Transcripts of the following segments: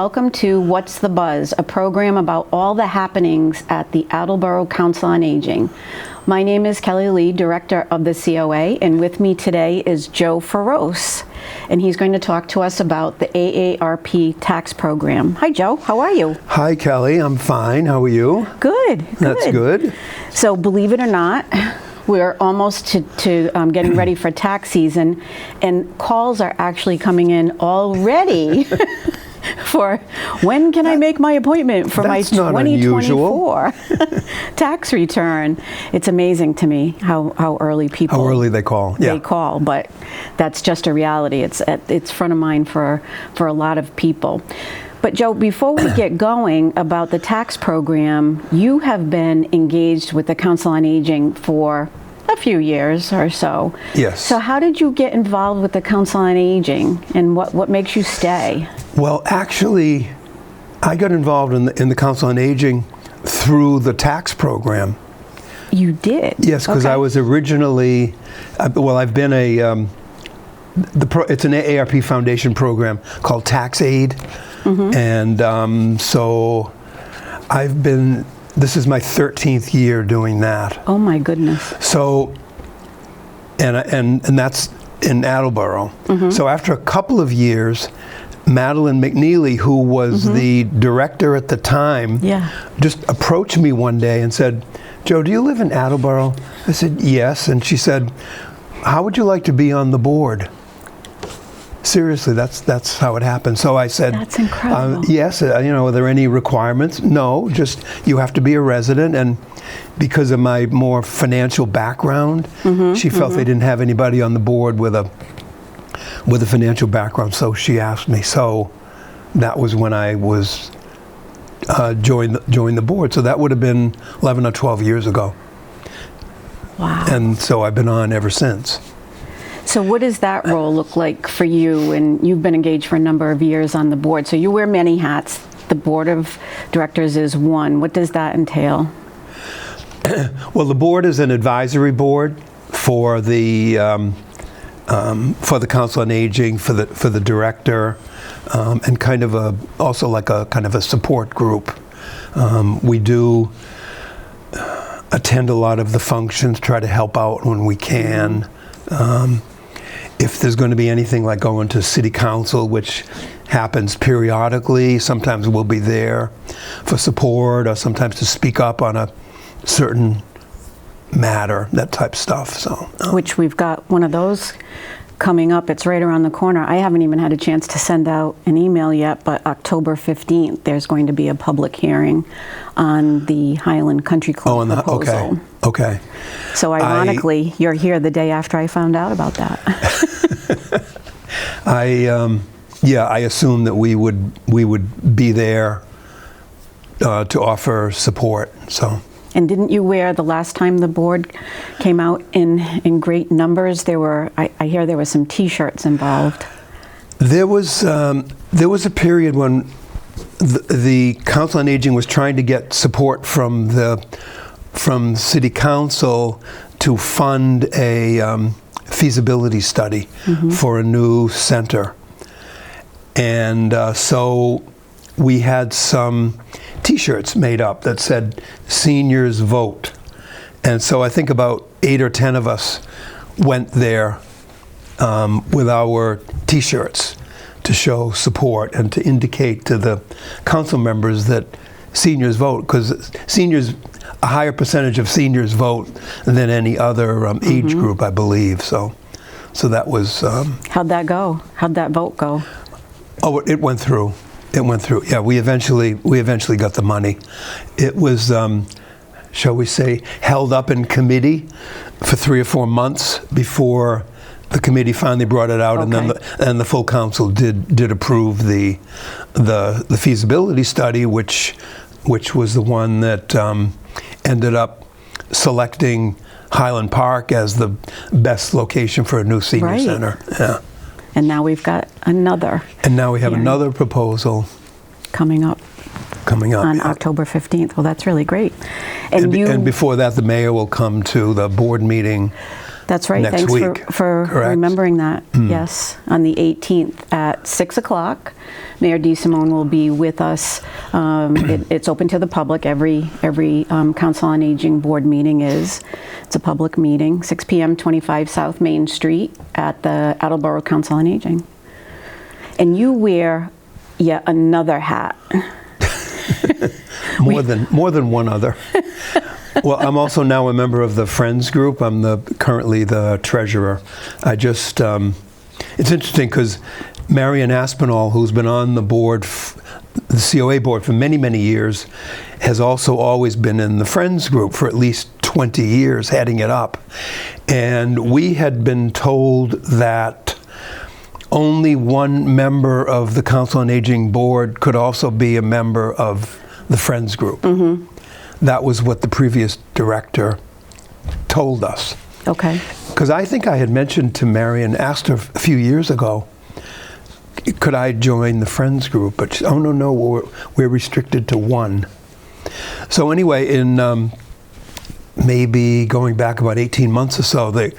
welcome to What's the Buzz, a program about all the happenings at the Attleboro Council on Aging. My name is Kelly Lee, Director of the COA, and with me today is Joe Feroce, and he's going to talk to us about the AARP tax program. Hi, Joe. How are you? Hi, Kelly. I'm fine. How are you? Good. That's good. So, believe it or not, we're almost to getting ready for tax season, and calls are actually coming in already for when can I make my appointment for my 2024 tax return. It's amazing to me how early people they call. Yeah. They call, but that's just a reality. It's front of mind for a lot of people. But Joe, before we get going about the tax program, you have been engaged with the Council on Aging for a few years or so. Yes. So how did you get involved with the Council on Aging, and what makes you stay? Well, actually, I got involved in the Council on Aging through the tax program. You did? Yes, because I was originally, I've been it's an AARP Foundation program called Tax-Aide. Mm-hmm. And so this is my 13th year doing that. Oh my goodness. So, and that's in Attleboro. Mm-hmm. So after a couple of years, Madeline McNeely, who was the director at the time, just approached me one day and said, "Joe, do you live in Attleboro?" I said, "Yes." And she said, "How would you like to be on the board?" Seriously, that's how it happened. So I said, "That's incredible." Yes, are there any requirements? No, just you have to be a resident. And because of my more financial background, she felt they didn't have anybody on the board with a financial background. So she asked me. So that was when I was joined the board. So that would have been 11 or 12 years ago. Wow. And so I've been on ever since. So what does that role look like for you? And you've been engaged for a number of years on the board. So you wear many hats. The board of directors is one. What does that entail? Well, the board is an advisory board for the Council on Aging, for the director, and kind of also like a kind of a support group. We do attend a lot of the functions, try to help out when we can. If there's going to be anything like going to city council, which happens periodically, sometimes we'll be there for support or sometimes to speak up on a certain matter, that type stuff. So, which we've got one of those coming up. It's right around the corner. I haven't even had a chance to send out an email yet, but October 15th, there's going to be a public hearing on the Highland Country Club proposal. Okay. So ironically, you're here the day after I found out about that. I assume that we would be there to offer support. So. And didn't you wear the last time the board came out in great numbers? I hear there were some T-shirts involved. There was a period when the Council on Aging was trying to get support from City Council to fund a feasibility study for a new center, and so we had some T-shirts made up that said "Seniors Vote," and so I think about 8 or 10 of us went there with our T-shirts to show support and to indicate to the council members that seniors vote, because a higher percentage of seniors vote than any other age group, I believe. So that was. How'd that go? How'd that vote go? Oh, it went through. It went through. Yeah, we eventually got the money. It was, shall we say, held up in committee for 3 or 4 months before the committee finally brought it out, and then the full council did approve the feasibility study, which was the one that ended up selecting Highland Park as the best location for a new senior center. Yeah. And now we've got another. And now we have another proposal coming up on October 15th. Well, that's really great. And before that, the mayor will come to the board meeting That's right. next Thanks week. for Correct? remembering that. Yes, on the 18th at 6 o'clock, Mayor DeSimone will be with us. It's open to the public. Every Council on Aging board meeting is. It's a public meeting, 6 p.m., 25 South Main Street at the Attleboro Council on Aging. And you wear yet another hat. More than one other. Well, I'm also now a member of the Friends group. I'm currently the treasurer. It's interesting because Marion Aspinall, who's been on the board, the COA board for many, many years, has also always been in the Friends group for at least 20 years, heading it up. And we had been told that only one member of the Council on Aging board could also be a member of the Friends group. Mm-hmm. That was what the previous director told us. Okay. Because I think I had mentioned to Marion, asked her a few years ago, could I join the Friends group? But she, oh, no, we're restricted to one. So anyway, in maybe going back about 18 months or so,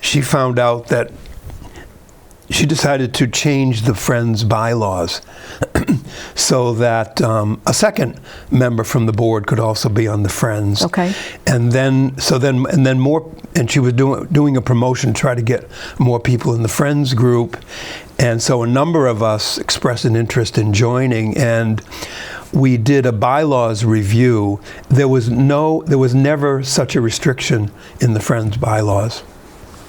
she found out that she decided to change the Friends bylaws so that a second member from the board could also be on the Friends. Okay. And then more, and she was doing a promotion to try to get more people in the Friends group. And so a number of us expressed an interest in joining, and we did a bylaws review. There was never such a restriction in the Friends bylaws.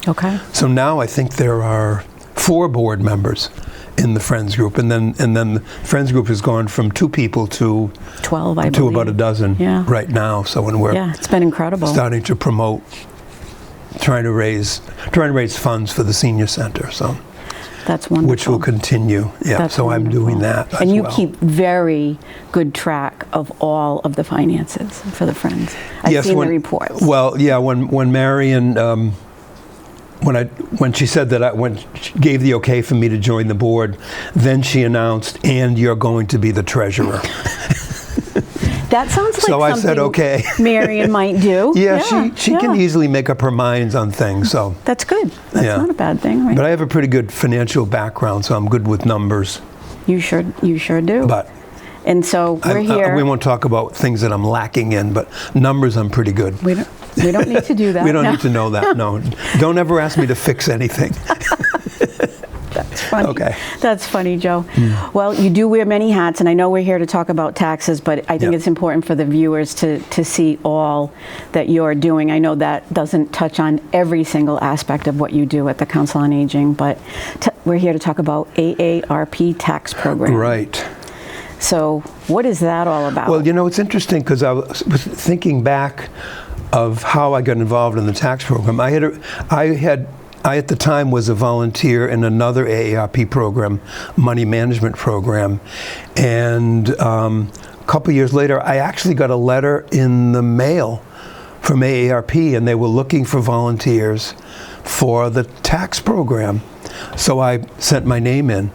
Okay. So now I think there are 4 board members in the Friends group, and then the Friends group has gone from 2 people to 12, I to believe. about a dozen right now. So when we're it's been incredible. starting to promote, trying to raise funds for the Senior Center. So that's wonderful. which will continue. Yeah. That's so wonderful. I'm doing that as and you well. keep very good track of all of the finances for the Friends. I've seen the reports. Well, yeah. When Marion. When she said that, when she gave the okay for me to join the board, then she announced, and you're going to be the treasurer. That sounds like so something I said, okay. Marion might do. Yeah, she can easily make up her minds on things. So that's good. That's not a bad thing, right? But I have a pretty good financial background, so I'm good with numbers. You sure do. But and so we're here. We won't talk about things that I'm lacking in, but numbers I'm pretty good. We don't need to do that. We don't need to know that. No, don't ever ask me to fix anything. That's funny. Okay. That's funny, Joe. Well, you do wear many hats, and I know we're here to talk about taxes, but I think it's important for the viewers to see all that you're doing. I know that doesn't touch on every single aspect of what you do at the Council on Aging, but we're here to talk about AARP tax program. Right. So what is that all about? Well, it's interesting because I was thinking back of how I got involved in the tax program. I at the time was a volunteer in another AARP program, money management program, and a couple years later, I actually got a letter in the mail from AARP, and they were looking for volunteers for the tax program. So I sent my name in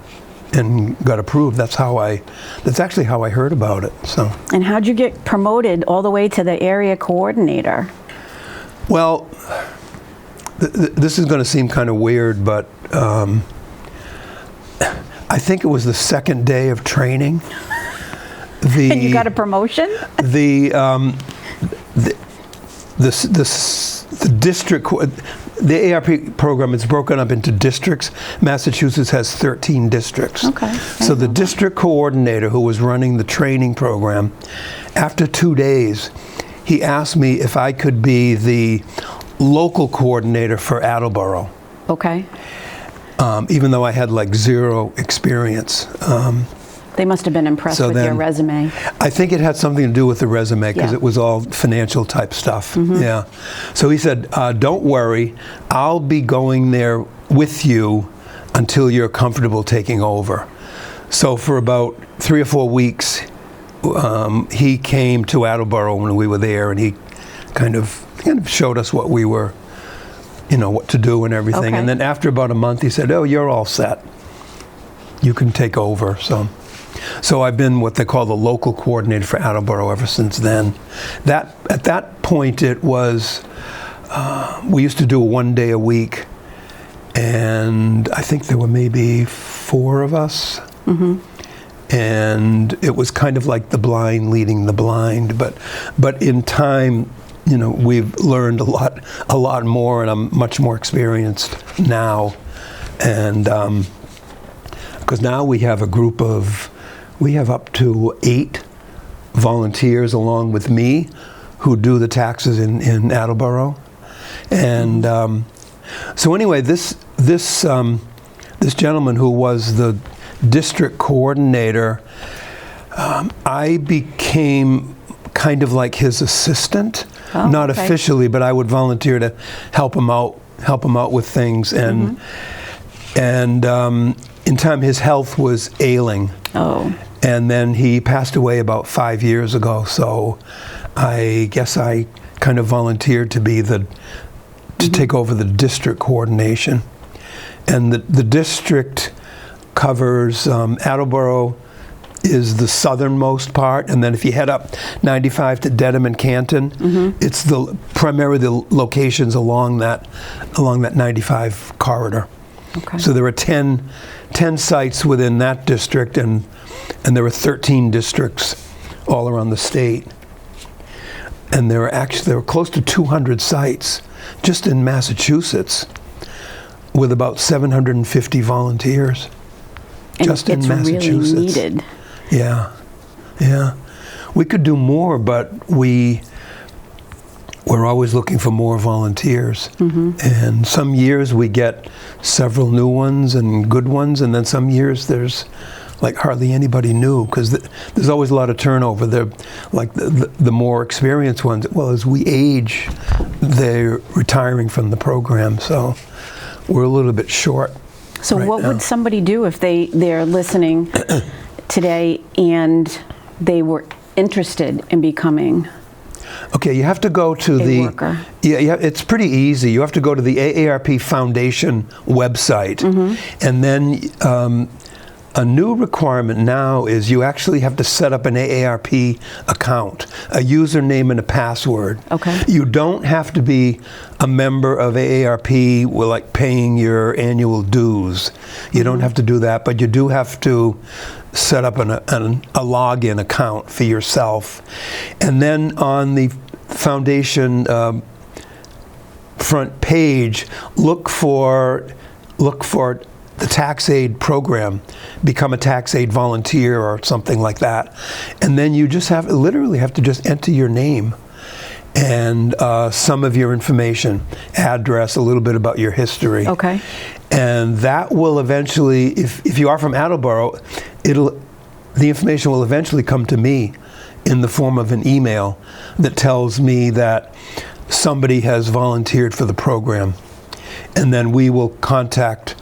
and got approved. That's actually how I heard about it. So. And how'd you get promoted all the way to the area coordinator? Well, this is going to seem kind of weird, but I think it was the second day of training. And you got a promotion? The district, the AARP program is broken up into districts. Massachusetts has 13 districts. Okay. So the district coordinator who was running the training program, after 2 days, he asked me if I could be the local coordinator for Attleboro. Okay. Even though I had like 0 experience. They must have been impressed with your resume. I think it had something to do with the resume because it was all financial type stuff. Mm-hmm. Yeah. So he said, don't worry, I'll be going there with you until you're comfortable taking over. So for about 3 or 4 weeks, he came to Attleboro when we were there, and he kind of showed us what we were, what to do and everything. Okay. And then after about a month, he said, oh, you're all set. You can take over. So I've been what they call the local coordinator for Attleboro ever since then. At that point, it was we used to do 1 day a week, and I think there were maybe 4 of us. And it was kind of like the blind leading the blind, but in time, you know, we've learned a lot more, and I'm much more experienced now. And because now we have up to 8 volunteers along with me who do the taxes in Attleboro. And so anyway, this gentleman who was the district coordinator, I became kind of like his assistant. Not officially, but I would volunteer to help him out with things. And in time, his health was ailing. And then he passed away about 5 years ago. So I guess I kind of volunteered to take over the district coordination. And the district covers Attleboro is the southernmost part, and then if you head up 95 to Dedham and Canton, it's primarily the locations along that 95 corridor. So there are 10 sites within that district, and there are 13 districts all around the state. And there are close to 200 sites just in Massachusetts, with about 750 volunteers. And just in Massachusetts. Really needed. Yeah. We could do more, but we're always looking for more volunteers. And some years we get several new ones and good ones, and then some years there's like hardly anybody new, because there's always a lot of turnover. They're like the more experienced ones, well, as we age, they're retiring from the program, so we're a little bit short. So what would somebody do if they're listening today and they were interested in becoming Okay, you have to go to a worker? Yeah, it's pretty easy. You have to go to the AARP Foundation website, and then a new requirement now is you actually have to set up an AARP account, a username and a password. You don't have to be a member of AARP with like paying your annual dues. You don't have to do that, but you do have to set up a login account for yourself. And then on the foundation front page, look for the Tax-Aide program, become a Tax-Aide volunteer or something like that. And then you just literally have to just enter your name and some of your information, address, a little bit about your history. And that will eventually, if you are from Attleboro, the information will eventually come to me in the form of an email that tells me that somebody has volunteered for the program. And then we will contact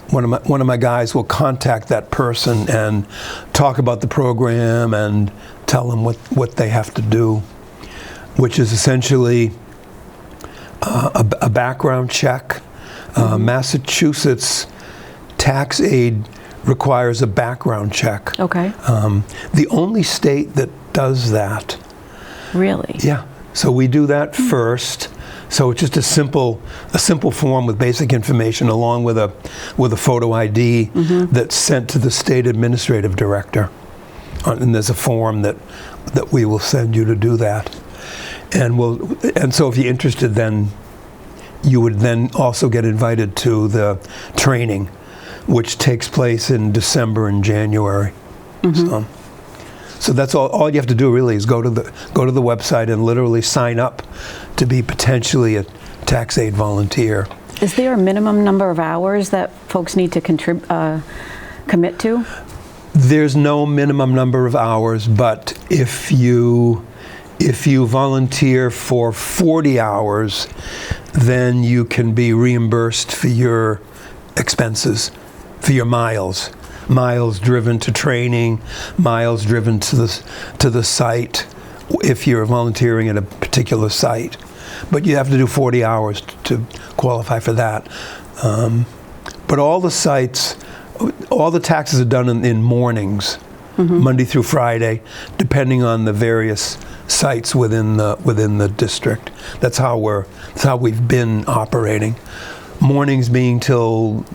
one of my guys will contact that person and talk about the program and tell them what they have to do, which is essentially a background check. Massachusetts Tax-Aide requires a background check. The only state that does that. Really? Yeah. So we do that first. So it's just a simple form with basic information, along with a photo ID that's sent to the state administrative director. And there's a form that we will send you to do that. And so if you're interested, then you would then also get invited to the training, which takes place in December and January. So that's all you have to do really is go to the website and literally sign up to be potentially a Tax-Aide volunteer. Is there a minimum number of hours that folks need to commit to? There's no minimum number of hours, but if you volunteer for 40 hours, then you can be reimbursed for your expenses, for your miles driven to training, miles driven to the site, if you're volunteering at a particular site. But you have to do 40 hours to qualify for that. But all the sites, all the taxes are done in mornings. Monday through Friday, depending on the various sites within the district. That's how we've been operating. Mornings being till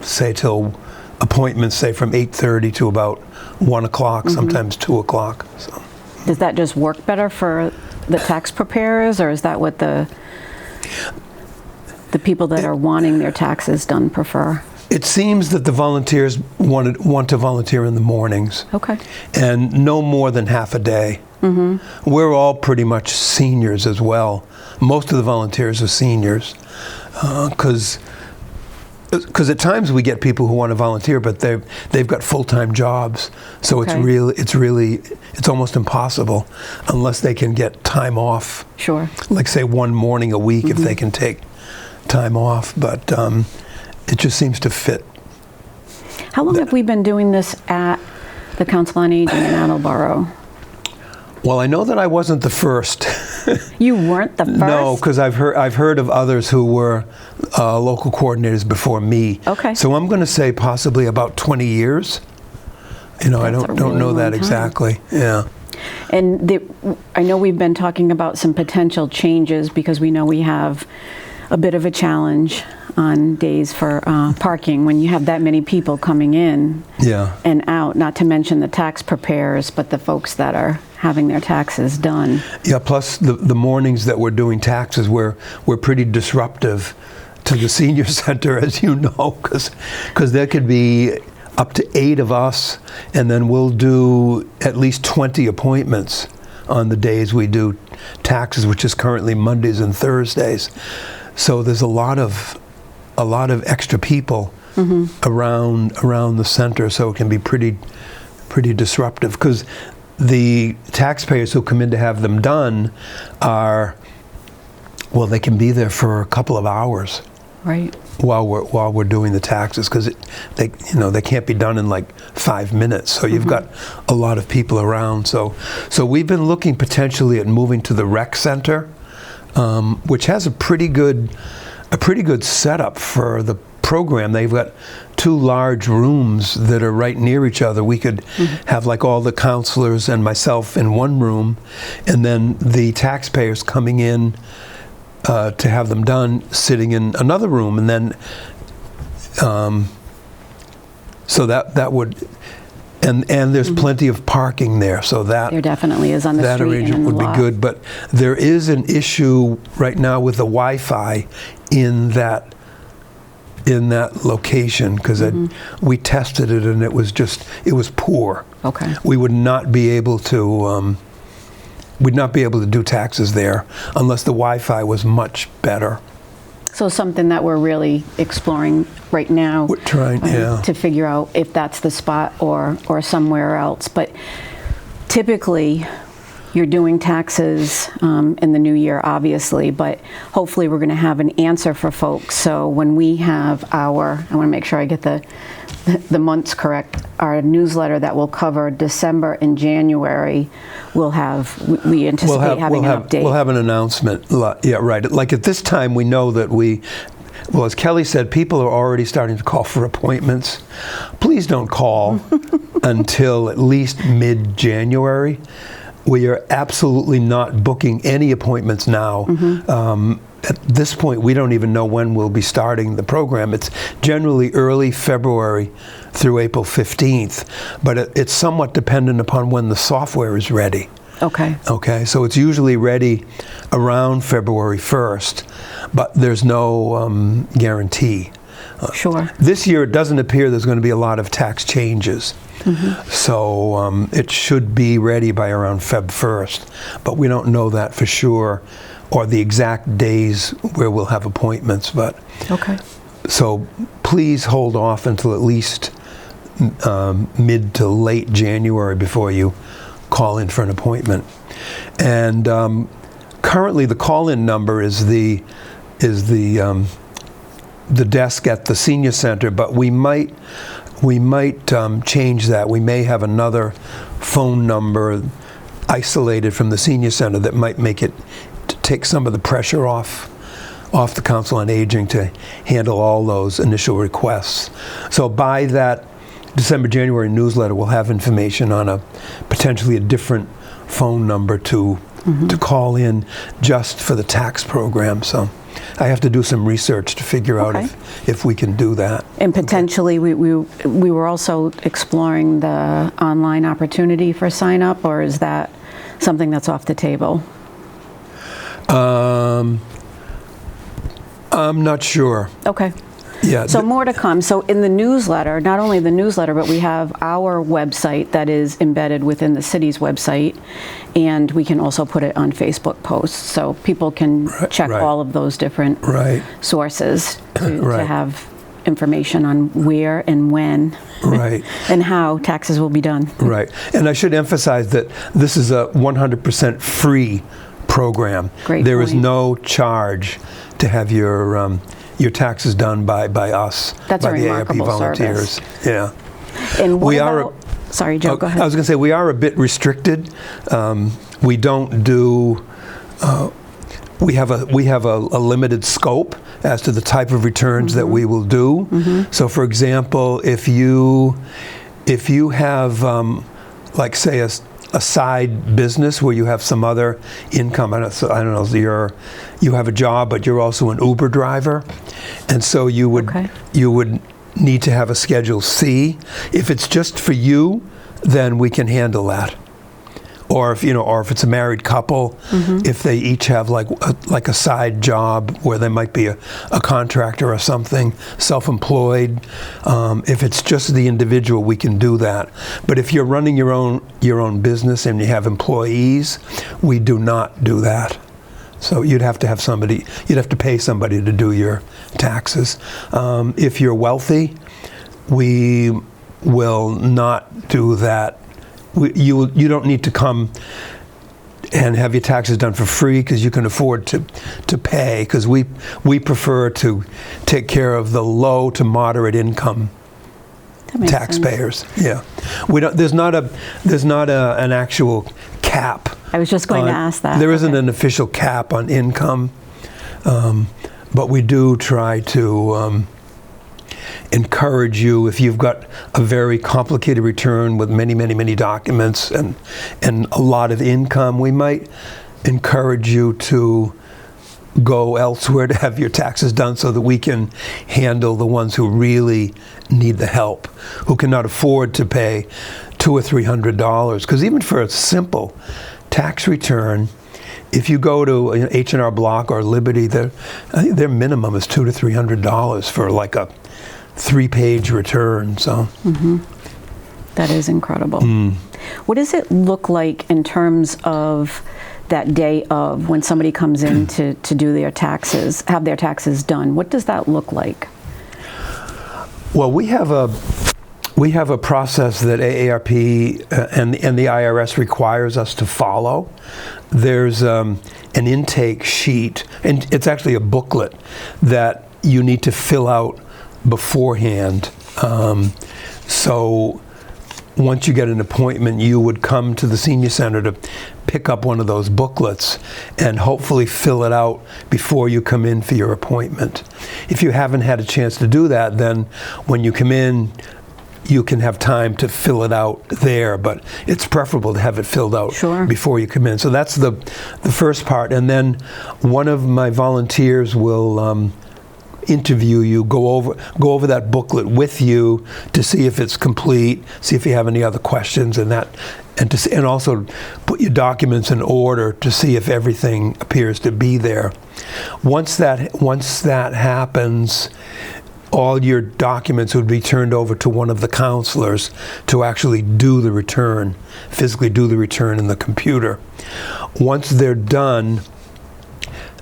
appointments, say from 8:30 to about 1 o'clock, sometimes 2 o'clock. So. Does that just work better for the tax preparers, or is that what the people that are wanting their taxes done prefer? It seems that the volunteers want to volunteer in the mornings. Okay. And no more than half a day. We're all pretty much seniors as well. Most of the volunteers are seniors, because at times we get people who want to volunteer, but they've got full-time jobs, so Okay. it's almost impossible unless they can get time off. Sure. Like say one morning a week if they can take time off, but it just seems to fit. How long have we been doing this at the Council on Aging in Attleboro? Well, I know that I wasn't the first. You weren't the first? No, because I've heard of others who were local coordinators before me. Okay. So I'm going to say possibly about 20 years. I That's a don't really know long that time. exactly. Yeah. And I know we've been talking about some potential changes because we know we have a bit of a challenge on days for parking when you have that many people coming in Yeah. and out, not to mention the tax preparers, but the folks that are having their taxes done. Yeah. Plus the mornings that we're doing taxes, we're pretty disruptive to the senior center, as you know, because there could be up to 8 of us, and then we'll do at least 20 appointments on the days we do taxes, which is currently Mondays and Thursdays. So there's a lot of extra people around the center, so it can be pretty disruptive, because the taxpayers who come in to have them done they can be there for a couple of hours. Right. While we're doing the taxes, because they can't be done in like 5 minutes. So you've got a lot of people around. So we've been looking potentially at moving to the rec center, which has a pretty good setup for the program. They've got 2 large rooms that are right near each other. We could have like all the counselors and myself in one room, and then the taxpayers coming in to have them done sitting in another room, and then so that would, and there's plenty of parking there, so that There definitely is on the that street and arrangement in the would lot. be good. But there is an issue right now with the Wi-Fi in that location, because we tested it and it was poor. Okay. We would not be able to. We'd not be able to do taxes there unless the Wi-Fi was much better. So something that we're really exploring right now. We're trying, yeah. To figure out if that's the spot or somewhere else. But typically, you're doing taxes in the new year, obviously, but hopefully we're going to have an answer for folks. So when we have I want to make sure I get the months correct, our newsletter that will cover December and January, we anticipate having an update. We'll have an announcement. Yeah, right. Like at this time, we know that as Kelly said, people are already starting to call for appointments. Please don't call until at least mid-January. We are absolutely not booking any appointments now. At this point, we don't even know when we'll be starting the program. It's generally early February through April 15th, but it's somewhat dependent upon when the software is ready. Okay. Okay, so it's usually ready around February 1st, but there's no guarantee. Sure. This year, it doesn't appear there's going to be a lot of tax changes. So it should be ready by around Feb 1st, but we don't know that for sure, or the exact days where we'll have appointments. But Okay. so please hold off until at least mid to late January before you call in for an appointment. And currently, the call-in number is the desk at the senior center, but we might change that. We may have another phone number isolated from the senior center that might make it take some of the pressure off the Council on Aging to handle all those initial requests. So by that January newsletter will have information on potentially a different phone number to call in just for the tax program. So I have to do some research to figure out if we can do that. And potentially, we were also exploring the online opportunity for sign up, or is that something that's off the table? I'm not sure. Okay. Yeah. So more to come. So in the newsletter, not only the newsletter, but we have our website that is embedded within the city's website, and we can also put it on Facebook posts, so people can check all of those different sources to have information on where and when and how taxes will be done. Right. And I should emphasize that this is a 100% free program. Great There point. is no charge to have your taxes done by us, That's by a the AARP remarkable volunteers. service. Yeah. And what We about, sorry, Joe, go ahead. I was going to say, we are a bit restricted. We don't do, we have a limited scope as to the type of returns that we will do. So for example, if you have, like say a side business where you have some other income, I don't know, you have a job, but you're also an Uber driver, and so you would need to have a Schedule C. If it's just for you, then we can handle that. Or if it's a married couple, if they each have like a side job where they might be a contractor or something, self-employed. If it's just the individual, we can do that. But if you're running your own business and you have employees, we do not do that. So you'd have to pay somebody to do your taxes. If you're wealthy, we will not do that. You don't need to come and have your taxes done for free because you can afford to pay, because we prefer to take care of the low to moderate income taxpayers. Yeah, we don't. There's not an actual cap. I was just going to ask that. There isn't an official cap on income, but we do try to encourage you, if you've got a very complicated return with many documents and a lot of income, we might encourage you to go elsewhere to have your taxes done so that we can handle the ones who really need the help, who cannot afford to pay $200 or $300. Because even for a simple tax return, if you go to H&R Block or Liberty, I think their minimum is $200 to $300 for like a 3-page return. So that is incredible. What does it look like in terms of that day of when somebody comes in to do their taxes, have their taxes done? What does that look like? Well, we have a process that AARP and the IRS requires us to follow. There's an intake sheet, and it's actually a booklet that you need to fill out beforehand. So once you get an appointment, you would come to the Senior Center to pick up one of those booklets and hopefully fill it out before you come in for your appointment. If you haven't had a chance to do that, then when you come in, you can have time to fill it out there, but it's preferable to have it filled out before you come in. So that's the first part, and then one of my volunteers will interview you, go over that booklet with you to see if it's complete, see if you have any other questions, and also put your documents in order to see if everything appears to be there. Once that happens, all your documents would be turned over to one of the counselors to actually do the return, physically do the return in the computer. Once they're done,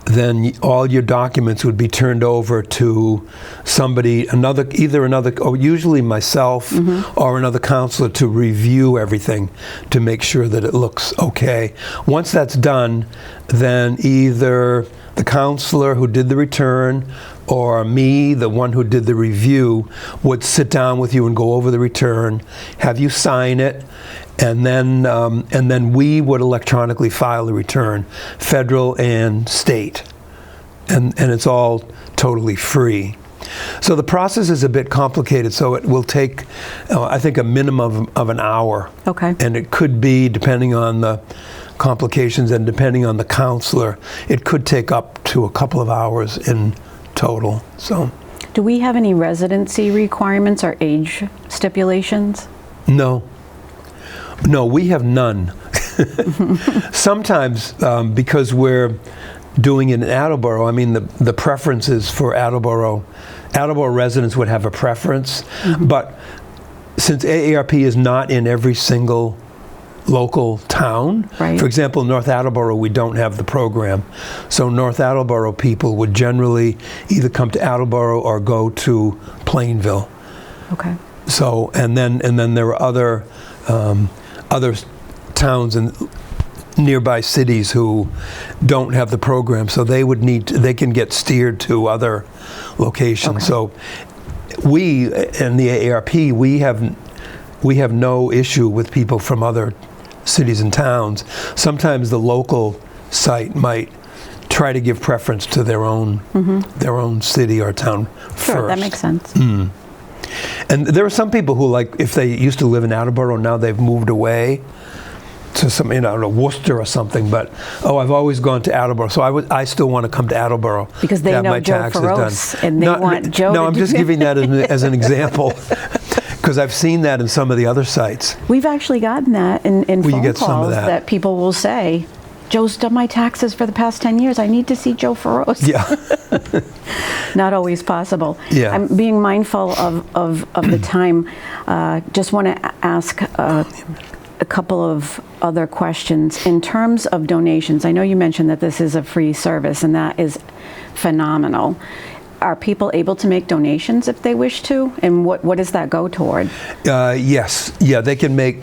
then all your documents would be turned over to somebody, or usually myself or another counselor, to review everything to make sure that it looks okay. Once that's done, then either the counselor who did the return or me, the one who did the review, would sit down with you and go over the return, have you sign it, and then we would electronically file the return, federal and state, and it's all totally free. So the process is a bit complicated, so it will take, I think, a minimum of an hour. Okay. And it could be, depending on the complications and depending on the counselor, it could take up to a couple of hours in total. So, Do we have any residency requirements or age stipulations? no, we have none. Sometimes, because we're doing it in Attleboro, I mean, the preference is for Attleboro residents would have a preference, but since AARP is not in every single local town, Right. for example, North Attleboro, we don't have the program. So North Attleboro people would generally either come to Attleboro or go to Plainville. Okay. So, and then there are other towns and nearby cities who don't have the program, so they can get steered to other locations. Okay. So we in the AARP, we have no issue with people from other cities and towns. Sometimes the local site might try to give preference to their own city or town first. Sure, that makes sense. And there are some people who, like, if they used to live in Attleboro, now they've moved away to some, I don't know, Worcester or something, but, I've always gone to Attleboro, so I still want to come to Attleboro. Because they to have know my Joe taxes Feroce, done. and they want Joe No, to I'm do just that. giving that as an example, because I've seen that in some of the other sites. We've actually gotten that in Well, you phone get some of calls that. people will say, Joe's done my taxes for the past 10 years. I need to see Joe Feroce. Yeah. Not always possible. Yeah. I'm being mindful of the time. Just want to ask a couple of other questions. In terms of donations, I know you mentioned that this is a free service, and that is phenomenal. Are people able to make donations if they wish to? And what does that go toward? Yes. Yeah, they can make.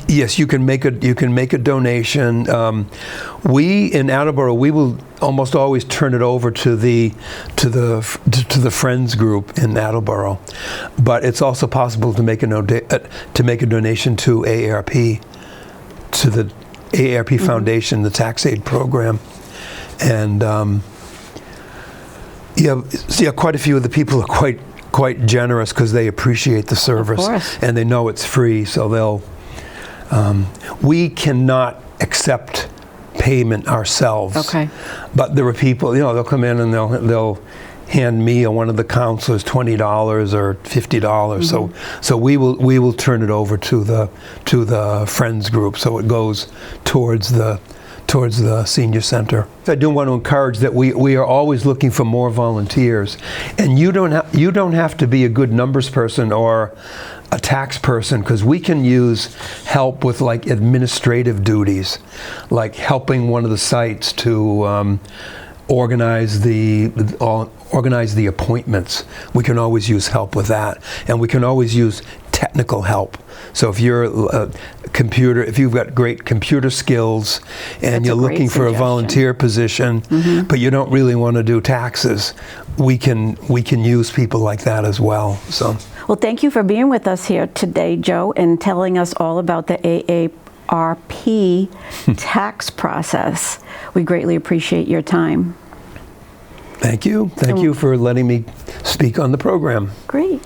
Yes, you can make a donation. We in Attleboro, we will almost always turn it over to the Friends group in Attleboro, but it's also possible to make a donation to AARP, to the AARP Foundation, the Tax-Aide program, and quite a few of the people are quite generous because they appreciate the service, Of course. and they know it's free, so they'll. We cannot accept payment ourselves. Okay. But there are people, they'll come in and they'll hand me or one of the counselors $20 or $50. So we will turn it over to the Friends group, so it goes towards the senior center. I do want to encourage that we are always looking for more volunteers, and you don't have to be a good numbers person or a tax person, because we can use help with like administrative duties, like helping one of the sites to organize the appointments. We can always use help with that, and we can always use technical help. So if you're if you've got great computer skills and That's you're a great looking for a suggestion. volunteer position, but you don't really want to do taxes, we can use people like that as well. So. Well, thank you for being with us here today, Joe, and telling us all about the AARP tax process. We greatly appreciate your time. Thank you. Thank you for letting me speak on the program. Great.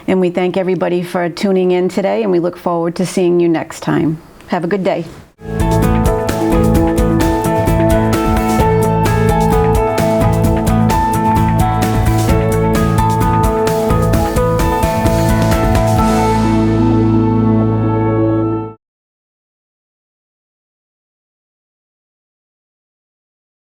And we thank everybody for tuning in today, and we look forward to seeing you next time. Have a good day.